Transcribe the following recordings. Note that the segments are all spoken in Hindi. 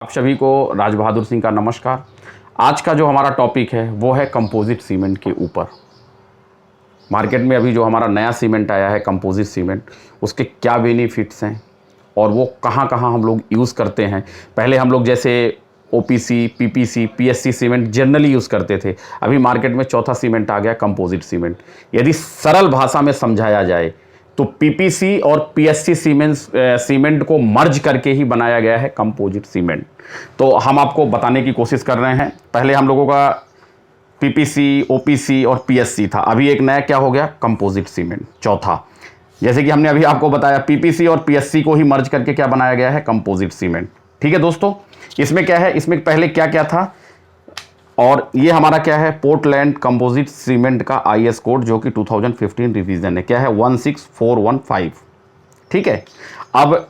आप सभी को राज बहादुर सिंह का नमस्कार। आज का जो हमारा टॉपिक है वो है कंपोजिट सीमेंट के ऊपर। मार्केट में अभी जो हमारा नया सीमेंट आया है कंपोजिट सीमेंट, उसके क्या बेनिफिट्स हैं और वो कहाँ कहाँ हम लोग यूज़ करते हैं। पहले हम लोग जैसे OPC, PPC, PSC cement generally use करते थे। अभी मार्केट में चौथा सीमेंट आ गया कंपोजिट सीमेंट। यदि सरल भाषा में समझाया जाए तो पीपीसी और पीएससी सीमेंट को मर्ज करके ही बनाया गया है कंपोजिट सीमेंट। तो हम आपको बताने की कोशिश कर रहे हैं। पहले हम लोगों का पीपीसी, ओपीसी और पीएससी था, अभी एक नया क्या हो गया, कंपोजिट सीमेंट चौथा। जैसे कि हमने अभी आपको बताया पीपीसी और पीएससी को ही मर्ज करके क्या बनाया गया है, कंपोजिट सीमेंट। ठीक है दोस्तों, इसमें क्या है, इसमें पहले क्या क्या था और ये हमारा क्या है, पोर्टलैंड कंपोजिट सीमेंट का आईएस कोड जो कि 2015 रिवीजन है, क्या है 16415। ठीक है, अब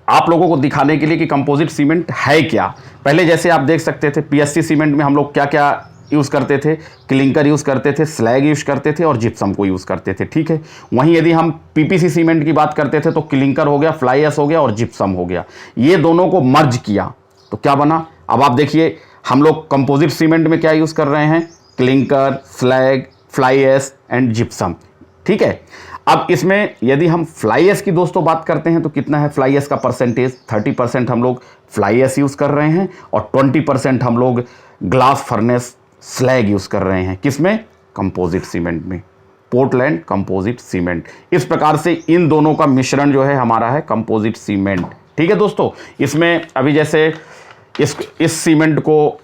आप लोगों को दिखाने के लिए कि कंपोजिट सीमेंट है क्या, पहले जैसे आप देख सकते थे पीएससी सीमेंट में हम लोग क्या क्या यूज़ करते थे, क्लिंकर यूज़ करते थे, स्लैग यूज़ करते थे और जिप्सम को यूज़ करते थे। ठीक है, वहीं यदि हम पीपीसी सीमेंट की बात करते थे तो क्लिंकर हो गया, फ्लाई एश हो गया और जिप्सम हो गया। ये दोनों को मर्ज किया तो क्या बना, अब आप देखिए हम लोग कंपोजिट सीमेंट में क्या यूज़ कर रहे हैं, clinker, slag, fly ash and gypsum. ठीक है, अब इसमें यदि हम फ्लाई एश की दोस्तों बात करते हैं तो कितना है फ्लाई एश का परसेंटेज, 30% हम लोग फ्लाई एश यूज़ कर रहे हैं और 20% हम लोग ग्लास फर्नेस स्लैग यूज़ कर रहे हैं। किसमें, कंपोजिट सीमेंट में, पोर्टलैंड कंपोजिट सीमेंट। इस प्रकार से इन दोनों का मिश्रण जो है हमारा है कंपोजिट सीमेंट। ठीक है दोस्तों, इसमें अभी जैसे इस सीमेंट को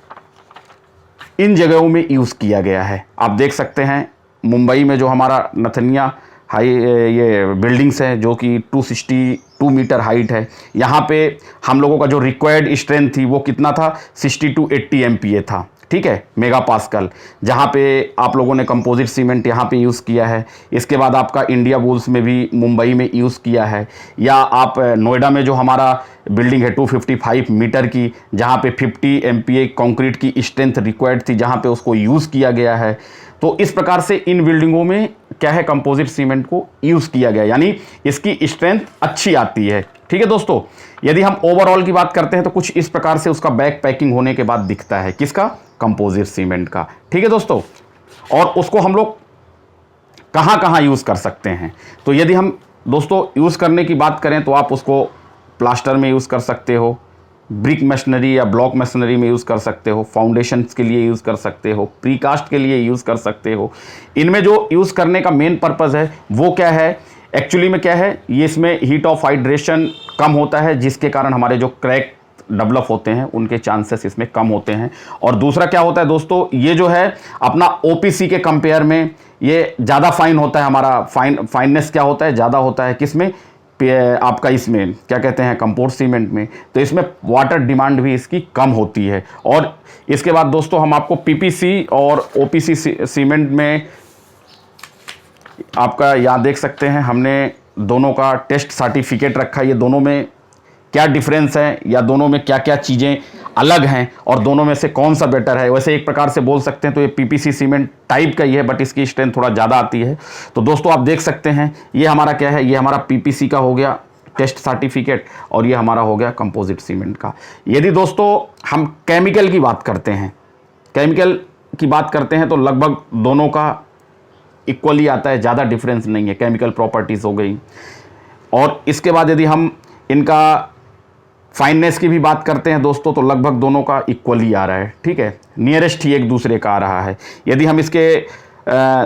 इन जगहों में यूज़ किया गया है। आप देख सकते हैं मुंबई में जो हमारा नथनिया हाई ये बिल्डिंग्स है जो कि 262 मीटर हाइट है, यहाँ पे हम लोगों का जो रिक्वायर्ड स्ट्रेंथ थी वो कितना था, 60 to 80 MPa था। ठीक है, मेगा पास्कल, जहाँ पे आप लोगों ने कंपोजिट सीमेंट यहाँ पे यूज़ किया है। इसके बाद आपका इंडिया बुल्स में भी मुंबई में यूज़ किया है, या आप नोएडा में जो हमारा बिल्डिंग है 255 मीटर की, जहाँ पे 50 MPa कंक्रीट की स्ट्रेंथ रिक्वायर्ड थी, जहाँ पे उसको यूज़ किया गया है। तो इस प्रकार से इन बिल्डिंगों में क्या है, कंपोजिट सीमेंट को यूज़ किया गया, यानी इसकी स्ट्रेंथ अच्छी आती है। ठीक है दोस्तों, यदि हम ओवरऑल की बात करते हैं तो कुछ इस प्रकार से उसका बैक पैकिंग होने के बाद दिखता है, किसका, कंपोजिट सीमेंट का। ठीक है दोस्तों, और उसको हम लोग कहाँ कहाँ यूज़ कर सकते हैं, तो यदि हम दोस्तों यूज़ करने की बात करें तो आप उसको प्लास्टर में यूज़ कर सकते हो, ब्रिक मशीनरी या ब्लॉक मशीनरी में यूज़ कर सकते हो, फाउंडेशंस के लिए यूज़ कर सकते हो, प्रीकास्ट के लिए यूज़ कर सकते हो। इनमें जो यूज़ करने का मेन पर्पज़ है वो क्या है, एक्चुअली में क्या है, ये इसमें हीट ऑफ हाइड्रेशन कम होता है, जिसके कारण हमारे जो क्रैक डेवलप होते हैं उनके चांसेस इसमें कम होते हैं। और दूसरा क्या होता है दोस्तों, ये जो है अपना ओपीसी के कंपेयर में ये ज़्यादा फाइन होता है, हमारा फाइननेस क्या होता है, ज़्यादा होता है किसमें, आपका इसमें क्या कहते हैं, कंपोजिट सीमेंट में। तो इसमें वाटर डिमांड भी इसकी कम होती है। और इसके बाद दोस्तों हम आपको पीपीसी और ओपीसी सीमेंट में आपका यहाँ देख सकते हैं, हमने दोनों का टेस्ट सर्टिफिकेट रखा है, ये दोनों में क्या डिफरेंस है या दोनों में क्या क्या चीज़ें अलग हैं और दोनों में से कौन सा बेटर है। वैसे एक प्रकार से बोल सकते हैं तो ये पीपीसी सीमेंट टाइप का ही है, बट इसकी स्ट्रेंथ थोड़ा ज़्यादा आती है। तो दोस्तों आप देख सकते हैं ये हमारा क्या है, ये हमारा पीपीसी का हो गया टेस्ट सर्टिफिकेट और ये हमारा हो गया कंपोजिट सीमेंट का। यदि दोस्तों हम केमिकल की बात करते हैं, केमिकल की बात करते हैं तो लगभग दोनों का इक्वली आता है, ज़्यादा डिफरेंस नहीं है, केमिकल प्रॉपर्टीज़ हो गई। और इसके बाद यदि हम इनका फाइननेस की भी बात करते हैं दोस्तों तो लगभग दोनों का इक्वली आ रहा है। ठीक है, नियरेस्ट ही एक दूसरे का आ रहा है। यदि हम इसके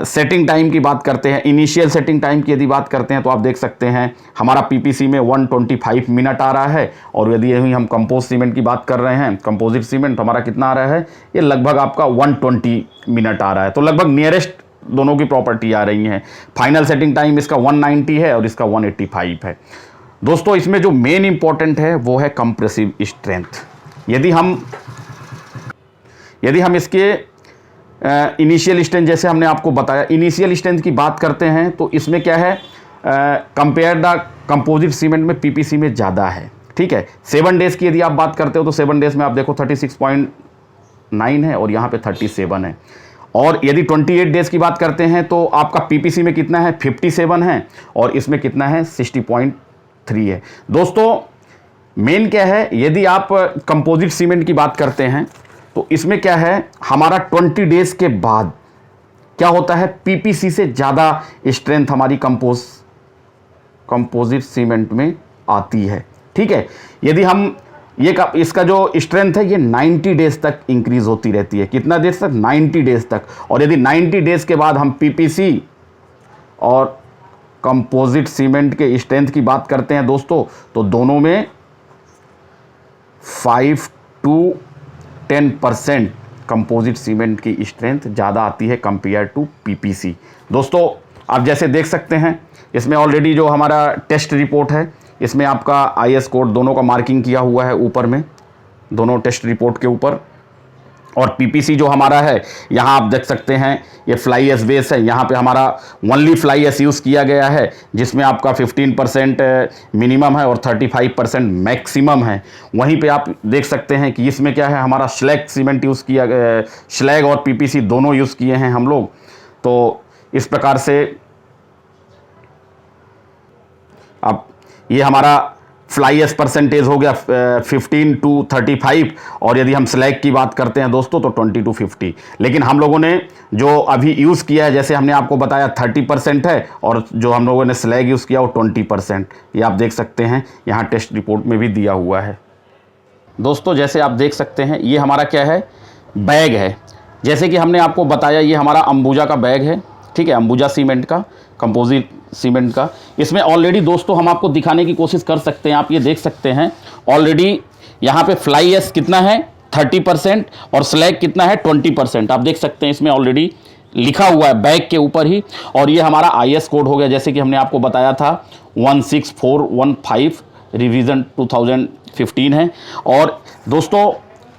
सेटिंग टाइम की बात करते हैं, इनिशियल सेटिंग टाइम की यदि बात करते हैं तो आप देख सकते हैं हमारा पीपीसी में 125 मिनट आ रहा है, और यदि यही हम कंपोज सीमेंट की बात कर रहे हैं, कंपोजिट सीमेंट, तो हमारा कितना आ रहा है, ये लगभग आपका 120 मिनट आ रहा है। तो लगभग नियरेस्ट दोनों की प्रॉपर्टी आ रही हैं। फाइनल सेटिंग टाइम इसका 190 है और इसका 185 है। दोस्तों इसमें जो मेन इंपॉर्टेंट है वो है कंप्रेसिव स्ट्रेंथ। यदि हम इसके इनिशियल स्ट्रेंथ, जैसे हमने आपको बताया, इनिशियल स्ट्रेंथ की बात करते हैं तो इसमें क्या है, कंपेयर द कंपोजिट सीमेंट में पीपीसी में ज़्यादा है। ठीक है, 7 डेज़ की यदि आप बात करते हो तो 7 डेज़ में आप देखो 36.9 है और यहाँ पे 37 है। और यदि 28 डेज़ की बात करते हैं तो आपका पीपीसी में कितना है, 57 है और इसमें कितना है, 60.3 है। दोस्तों मेन क्या है, यदि आप कंपोजिट सीमेंट की बात करते हैं तो इसमें क्या है, हमारा 20 डेज के बाद क्या होता है, पीपीसी से ज़्यादा स्ट्रेंथ हमारी कंपोजिट सीमेंट में आती है। ठीक है, यदि हम इसका जो स्ट्रेंथ है ये 90 डेज तक इंक्रीज होती रहती है। कितना डेज तक? 90 डेज तक। और यदि 90 डेज के बाद हम पीपीसी और कंपोजिट सीमेंट के स्ट्रेंथ की बात करते हैं दोस्तों, तो दोनों में 5 to 10% कंपोजिट सीमेंट की स्ट्रेंथ ज़्यादा आती है कंपेयर टू पीपीसी। दोस्तों आप जैसे देख सकते हैं, इसमें ऑलरेडी जो हमारा टेस्ट रिपोर्ट है, इसमें आपका आईएस कोड दोनों का मार्किंग किया हुआ है ऊपर में, दोनों टेस्ट रिपोर्ट के ऊपर। और पीपीसी जो हमारा है, यहाँ आप देख सकते हैं ये फ्लाई एस बेस है, यहाँ पे हमारा ओनली फ्लाई एस यूज़ किया गया है, जिसमें आपका 15% मिनिमम है और 35% मैक्सिमम है। वहीं पे आप देख सकते हैं कि इसमें क्या है, हमारा स्लैग सीमेंट यूज़ किया गया, स्लैग और पीपीसी दोनों यूज़ किए हैं हम लोग। तो इस प्रकार से अब ये हमारा फ्लाई एस परसेंटेज हो गया 15 to 35, और यदि हम स्लैग की बात करते हैं दोस्तों तो 20 to 50। लेकिन हम लोगों ने जो अभी यूज़ किया है, जैसे हमने आपको बताया 30% है, और जो हम लोगों ने स्लैग यूज़ किया वो 20%। ये आप देख सकते हैं, यहाँ टेस्ट रिपोर्ट में भी दिया हुआ है। दोस्तों जैसे आप देख सकते हैं, ये हमारा क्या है, बैग है। जैसे कि हमने आपको बताया, ये हमारा अंबुजा का बैग है। ठीक है, अंबुजा सीमेंट का, कंपोजिट सीमेंट का। इसमें ऑलरेडी दोस्तों हम आपको दिखाने की कोशिश कर सकते हैं, आप ये देख सकते हैं ऑलरेडी यहाँ पे फ्लाई एस कितना है 30% और स्लैग कितना है 20%। आप देख सकते हैं इसमें ऑलरेडी लिखा हुआ है बैग के ऊपर ही। और ये हमारा आईएस कोड हो गया, जैसे कि हमने आपको बताया था 16415 रिवीजन 2015 है। और दोस्तों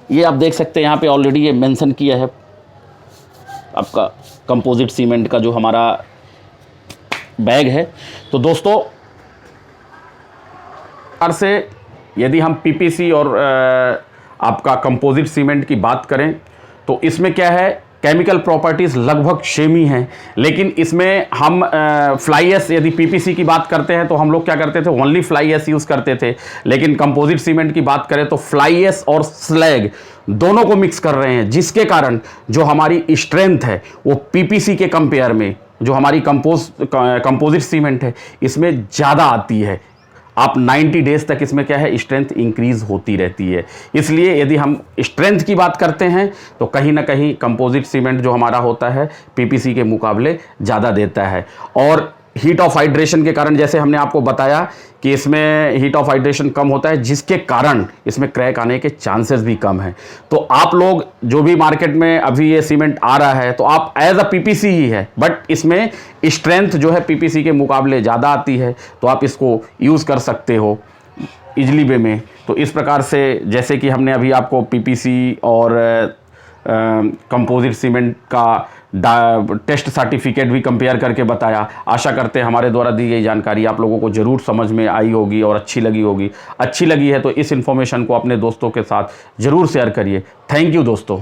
ये आप देख सकते हैं यहाँ पे ऑलरेडी ये मेंशन किया है आपका कंपोजिट सीमेंट का जो हमारा बैग है। तो दोस्तों से यदि हम पीपीसी और आपका कंपोजिट सीमेंट की बात करें तो इसमें क्या है, केमिकल प्रॉपर्टीज़ लगभग सेम ही हैं। लेकिन इसमें हम फ्लाई एस, यदि पीपीसी की बात करते हैं तो हम लोग क्या करते थे, ओनली फ्लाई एस यूज़ करते थे। लेकिन कंपोजिट सीमेंट की बात करें तो फ्लाई एस और स्लैग दोनों को मिक्स कर रहे हैं, जिसके कारण जो हमारी स्ट्रेंथ है वो पीपीसी के कंपेयर में जो हमारी कंपोजिट सीमेंट है इसमें ज़्यादा आती है। आप 90 डेज तक इसमें क्या है, स्ट्रेंथ इंक्रीज होती रहती है। इसलिए यदि हम स्ट्रेंथ की बात करते हैं तो कहीं ना कहीं कंपोजिट सीमेंट जो हमारा होता है पीपीसी के मुकाबले ज़्यादा देता है। और हीट ऑफ हाइड्रेशन के कारण, जैसे हमने आपको बताया कि इसमें हीट ऑफ हाइड्रेशन कम होता है, जिसके कारण इसमें क्रैक आने के चांसेस भी कम हैं। तो आप लोग जो भी मार्केट में अभी ये सीमेंट आ रहा है तो आप एज अ पीपीसी ही है, बट इसमें स्ट्रेंथ जो है पीपीसी के मुकाबले ज़्यादा आती है, तो आप इसको यूज़ कर सकते हो इजली वे में। तो इस प्रकार से जैसे कि हमने अभी आपको पीपीसी और कंपोजिट सीमेंट का टेस्ट सर्टिफिकेट भी कंपेयर करके बताया। आशा करते हैं हमारे द्वारा दी गई जानकारी आप लोगों को ज़रूर समझ में आई होगी और अच्छी लगी होगी। अच्छी लगी है तो इस इन्फॉर्मेशन को अपने दोस्तों के साथ ज़रूर शेयर करिए। थैंक यू दोस्तों।